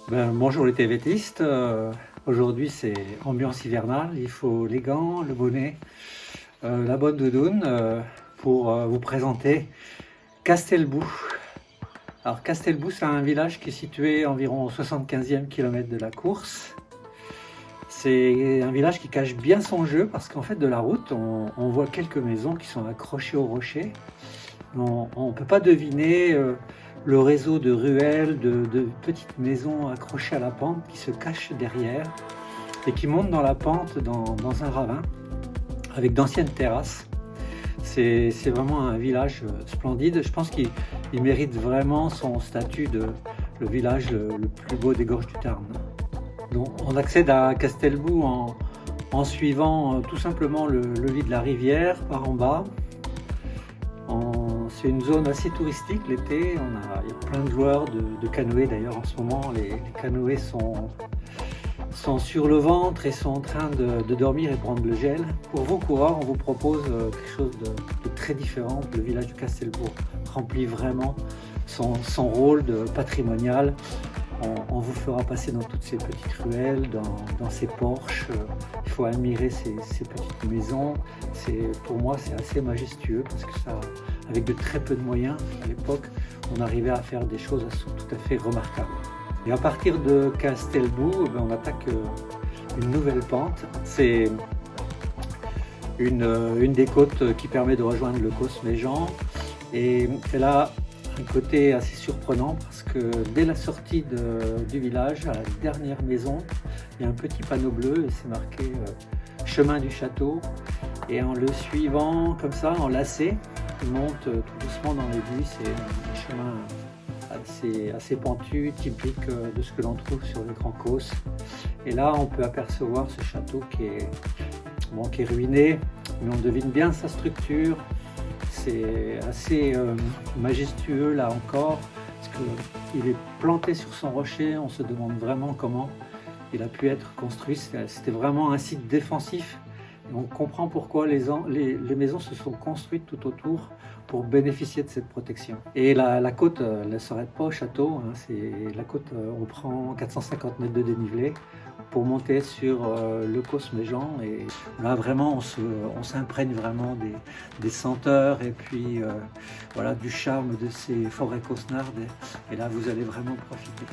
Bonjour les TVTistes, aujourd'hui c'est ambiance hivernale, il faut les gants, le bonnet, la bonne doudoune pour vous présenter Castelbou. Alors Castelbou, c'est un village qui est situé environ au 75e kilomètre de la course. C'est un village qui cache bien son jeu parce qu'en fait de la route on voit quelques maisons qui sont accrochées au rocher. On ne peut pas deviner le réseau de ruelles, de petites maisons accrochées à la pente qui se cachent derrière et qui montent dans la pente dans un ravin avec d'anciennes terrasses. C'est vraiment un village splendide. Je pense qu'il mérite vraiment son statut de le village le plus beau des gorges du Tarn. Donc, on accède à Castelbou en suivant tout simplement le lit de la rivière par en bas. C'est une zone assez touristique l'été, il y a plein de joueurs de canoë d'ailleurs en ce moment, les canoës sont sur le ventre et sont en train de dormir et prendre le gel. Pour vos coureurs, on vous propose quelque chose de très différent. Le village de Castelbou remplit vraiment son rôle de patrimonial. On vous fera passer dans toutes ces petites ruelles, dans ces porches. Il faut admirer ces petites maisons. Pour moi, c'est assez majestueux parce que ça, avec de très peu de moyens à l'époque, on arrivait à faire des choses tout à fait remarquables. Et à partir de Castelbou, on attaque une nouvelle pente. C'est une des côtes qui permet de rejoindre le Causse-Méjean. Et elle a un côté assez surprenant parce que dès la sortie du village, à la dernière maison, il y a un petit panneau bleu et c'est marqué chemin du château. Et en le suivant comme ça, en lacet, on monte tout doucement dans les buis. C'est un chemin assez pentu, typique de ce que l'on trouve sur les grands causses. Et là, on peut apercevoir ce château qui est ruiné, mais on devine bien sa structure. C'est assez majestueux là encore, parce qu'il est planté sur son rocher. On se demande vraiment comment il a pu être construit. C'était vraiment un site défensif. Et on comprend pourquoi les maisons se sont construites tout autour pour bénéficier de cette protection. Et la côte ne s'arrête pas au château. La côte, on prend 450 mètres de dénivelé pour monter sur le Causse-Méjean. Et là, vraiment, on s'imprègne vraiment des senteurs et puis voilà, du charme de ces forêts caussenardes. Et là, vous allez vraiment profiter.